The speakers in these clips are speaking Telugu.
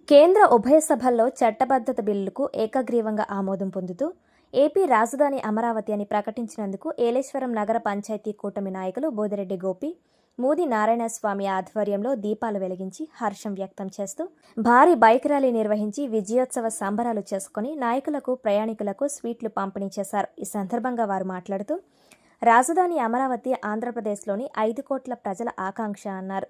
కేంద్ర ఉభయ సభల్లో చట్టబద్ధత బిల్లుకు ఏకగ్రీవంగా ఆమోదం పొందుతూ ఏపీ రాజధాని అమరావతి అని ప్రకటించినందుకు ఏలేశ్వరం నగర పంచాయతీ కూటమి నాయకులు బోదిరెడ్డి గోపి, మూది నారాయణస్వామి ఆధ్వర్యంలో దీపాలు వెలిగించి హర్షం వ్యక్తం చేస్తూ భారీ బైక్ ర్యాలీ నిర్వహించి విజయోత్సవ సంబరాలు చేసుకుని నాయకులకు, ప్రయాణికులకు స్వీట్లు పంపిణీ చేశారు. ఈ సందర్భంగా వారు మాట్లాడుతూ రాజధాని అమరావతి ఆంధ్రప్రదేశ్లోని 5 కోట్ల ప్రజల ఆకాంక్ష అన్నారు.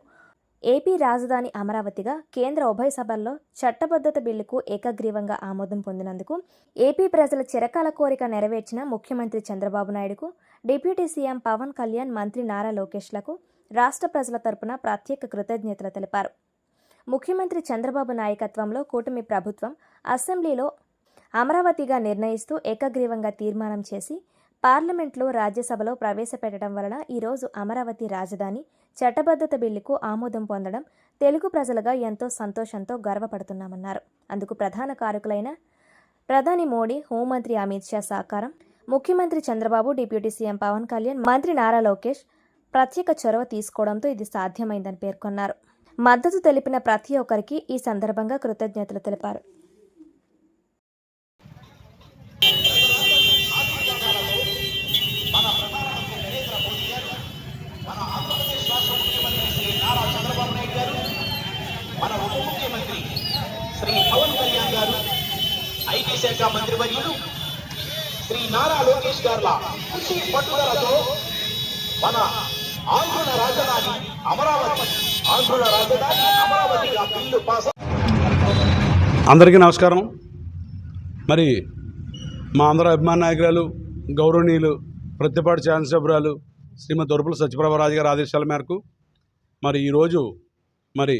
ఏపీ రాజధాని అమరావతిగా కేంద్ర ఉభయ సభల్లో చట్టబద్ధత బిల్లుకు ఏకగ్రీవంగా ఆమోదం పొందినందుకు ఏపీ ప్రజల చిరకాల కోరిక నెరవేర్చిన ముఖ్యమంత్రి చంద్రబాబు నాయుడుకు, డిప్యూటీ సీఎం పవన్ కళ్యాణ్, మంత్రి నారా లోకేష్లకు రాష్ట్ర ప్రజల తరపున ప్రత్యేక కృతజ్ఞతలు తెలిపారు. ముఖ్యమంత్రి చంద్రబాబు నాయకత్వంలో కూటమి ప్రభుత్వం అసెంబ్లీలో అమరావతిగా నిర్ణయిస్తూ ఏకగ్రీవంగా తీర్మానం చేసి పార్లమెంట్లో, రాజ్యసభలో ప్రవేశపెట్టడం వలన ఈరోజు అమరావతి రాజధాని చట్టబద్ధత బిల్లుకు ఆమోదం పొందడం తెలుగు ప్రజలుగా ఎంతో సంతోషంతో గర్వపడుతున్నామన్నారు. అందుకు ప్రధాన కారకులైన ప్రధాని మోడీ, హోంమంత్రి అమిత్ షా సహకారం, ముఖ్యమంత్రి చంద్రబాబు, డిప్యూటీ సీఎం పవన్ కళ్యాణ్, మంత్రి నారా లోకేష్ ప్రత్యేక చొరవ తీసుకోవడంతో ఇది సాధ్యమైందని పేర్కొన్నారు. మద్దతు తెలిపిన ప్రతి ఒక్కరికి ఈ సందర్భంగా కృతజ్ఞతలు తెలిపారు. మన ఉప ముఖ్యమంత్రి శ్రీ పవన్ కళ్యాణ్ గారు, ఐటీ శాఖ మంత్రివర్యులు శ్రీ నారా లోకేష్ గారుల కృషి పట్టుదలతో మన ఆంధ్రుల రాజధాని అమరావతిగా బిల్లు పాస్. అందరికీ నమస్కారం. మరి మా ఆంధ్ర అభిమాన నాయకురాలు, గౌరవనీయులు, ప్రతిపాటి శాసనసభ్యురాలు శ్రీమతి దొరపల సత్యప్రభరాజు గారి ఆదేశాల మేరకు మరి ఈరోజు మరి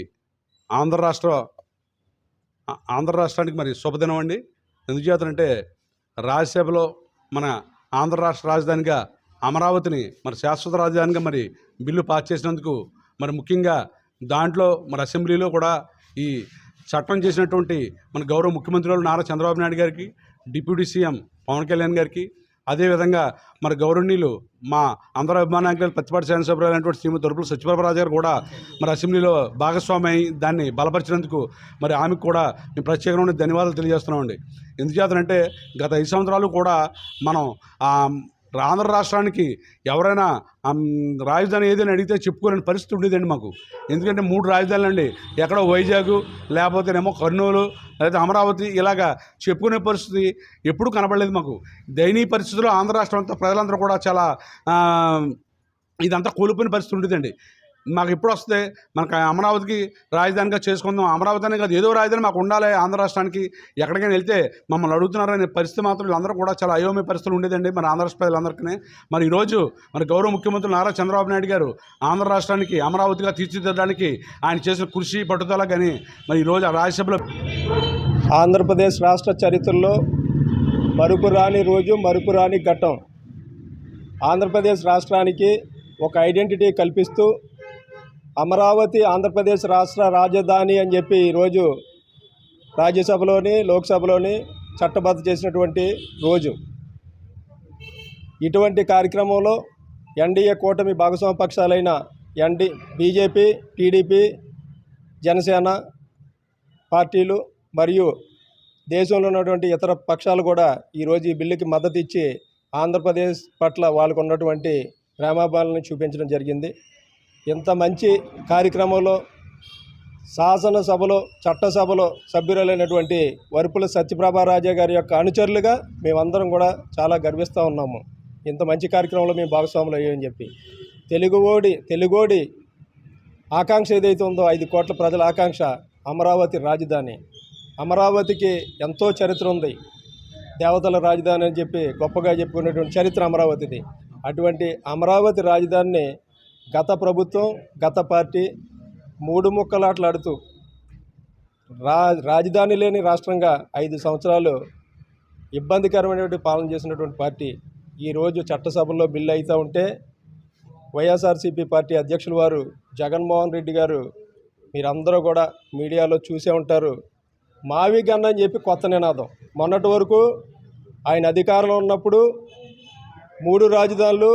ఆంధ్ర రాష్ట్రానికి మరి శుభదినం అండి. ఎందుచేతంటే రాజ్యసభలో మన ఆంధ్ర రాష్ట్ర రాజధానిగా అమరావతిని మరి శాశ్వత రాజధానిగా మరి బిల్లు పాస్ చేసినందుకు మరి ముఖ్యంగా దాంట్లో మరి అసెంబ్లీలో కూడా ఈ చట్టం చేసినటువంటి మన గౌరవ ముఖ్యమంత్రులు నారా చంద్రబాబు నాయుడు గారికి, డిప్యూటీ సీఎం పవన్ కళ్యాణ్ గారికి, అదేవిధంగా మరి గౌరవనీయులు మా ఆంధ్ర అభిమాన నాయకులు ప్రతిపాటి శాసనసభ్యులు అయినటువంటి శ్రీమతి దొరపల సత్యప్రభరాజు గారు కూడా మరి అసెంబ్లీలో భాగస్వామి అయి దాన్ని బలపరిచినందుకు మరి ఆమెకు కూడా మేము ప్రత్యేకమైన ధన్యవాదాలు తెలియజేస్తున్నామండి. ఎందుచేతనంటే గత 5 సంవత్సరాలు కూడా మనం ఆంధ్ర రాష్ట్రానికి ఎవరైనా రాజధాని ఏదైనా అడిగితే చెప్పుకోలేని పరిస్థితి ఉండేదండి మాకు. ఎందుకంటే 3 రాజధానులు అండి, ఎక్కడో వైజాగ్, లేకపోతేనేమో కర్నూలు, లేదా అమరావతి, ఇలాగా చెప్పుకునే పరిస్థితి ఎప్పుడూ కనబడలేదు మాకు. దయనీయ పరిస్థితుల్లో ఆంధ్ర రాష్ట్రం అంతా ప్రజలందరూ కూడా చాలా ఇదంతా కోల్పోయిన పరిస్థితి ఉండేదండి. మాకు ఎప్పుడు వస్తే మనకు అమరావతికి రాజధానిగా చేసుకుందాం, అమరావతి అనే కాదు ఏదో రాజధాని మాకు ఉండాలి ఆంధ్ర రాష్ట్రానికి, ఎక్కడికైనా వెళ్తే మమ్మల్ని అడుగుతున్నారనే పరిస్థితి మాత్రం వీళ్ళందరూ కూడా చాలా అయోమయ పరిస్థితులు ఉండేదండి మన ఆంధ్ర రాష్ట్ర ప్రజలందరికీ. మరి ఈరోజు మన గౌరవ ముఖ్యమంత్రి నారా చంద్రబాబు నాయుడు గారు ఆంధ్ర రాష్ట్రానికి అమరావతిగా తీర్చిదిద్దడానికి ఆయన చేసిన కృషి పట్టుదల కానీ మరి ఈరోజు ఆ రాజ్యసభలో ఆంధ్రప్రదేశ్ రాష్ట్ర చరిత్రలో మరుపురాని రోజు, మరుపురాని ఘట్టం. ఆంధ్రప్రదేశ్ రాష్ట్రానికి ఒక ఐడెంటిటీ కల్పిస్తూ అమరావతి ఆంధ్రప్రదేశ్ రాష్ట్ర రాజధాని అని చెప్పి ఈరోజు రాజ్యసభలోని, లోక్సభలోని చట్టబద్ధ చేసినటువంటి రోజు. ఇటువంటి కార్యక్రమంలో ఎన్డీఏ కూటమి భాగస్వామ్య పక్షాలైన బీజేపీ, టీడీపీ, జనసేన పార్టీలు మరియు దేశంలో ఉన్నటువంటి ఇతర పక్షాలు కూడా ఈరోజు ఈ బిల్లుకి మద్దతు ఇచ్చి ఆంధ్రప్రదేశ్ పట్ల వాళ్ళకు ఉన్నటువంటి ప్రేమాభావాలను చూపించడం జరిగింది. ఇంత మంచి కార్యక్రమంలో శాసనసభలో, చట్టసభలో సభ్యురాలైనటువంటి వరుపుల సత్యప్రభరాజు గారి యొక్క అనుచరులుగా మేమందరం కూడా చాలా గర్విస్తూ ఉన్నాము. ఇంత మంచి కార్యక్రమంలో మేము భాగస్వాములు అయ్యామని చెప్పి. తెలుగోడి ఆకాంక్ష ఏదైతే ఉందో 5 కోట్ల ప్రజల ఆకాంక్ష అమరావతి రాజధాని. అమరావతికి ఎంతో చరిత్ర ఉంది. దేవతల రాజధాని అని చెప్పి గొప్పగా చెప్పుకునేటువంటి చరిత్ర అమరావతిది. అటువంటి అమరావతి రాజధానిని గత ప్రభుత్వం, గత పార్టీ 3 ముక్కలాటలాడుతూ రాజధాని లేని రాష్ట్రంగా 5 సంవత్సరాలు ఇబ్బందికరమైనటువంటి పాలన చేసినటువంటి పార్టీ ఈరోజు చట్టసభల్లో బిల్లు అవుతూ ఉంటే వైఎస్ఆర్సీపీ పార్టీ అధ్యక్షుల వారు జగన్మోహన్ రెడ్డి గారు, మీరందరూ కూడా మీడియాలో చూసే ఉంటారు, మావి గన్న అని చెప్పి కొత్త నినాదం. మొన్నటి వరకు ఆయన అధికారంలో ఉన్నప్పుడు 3 రాజధానులు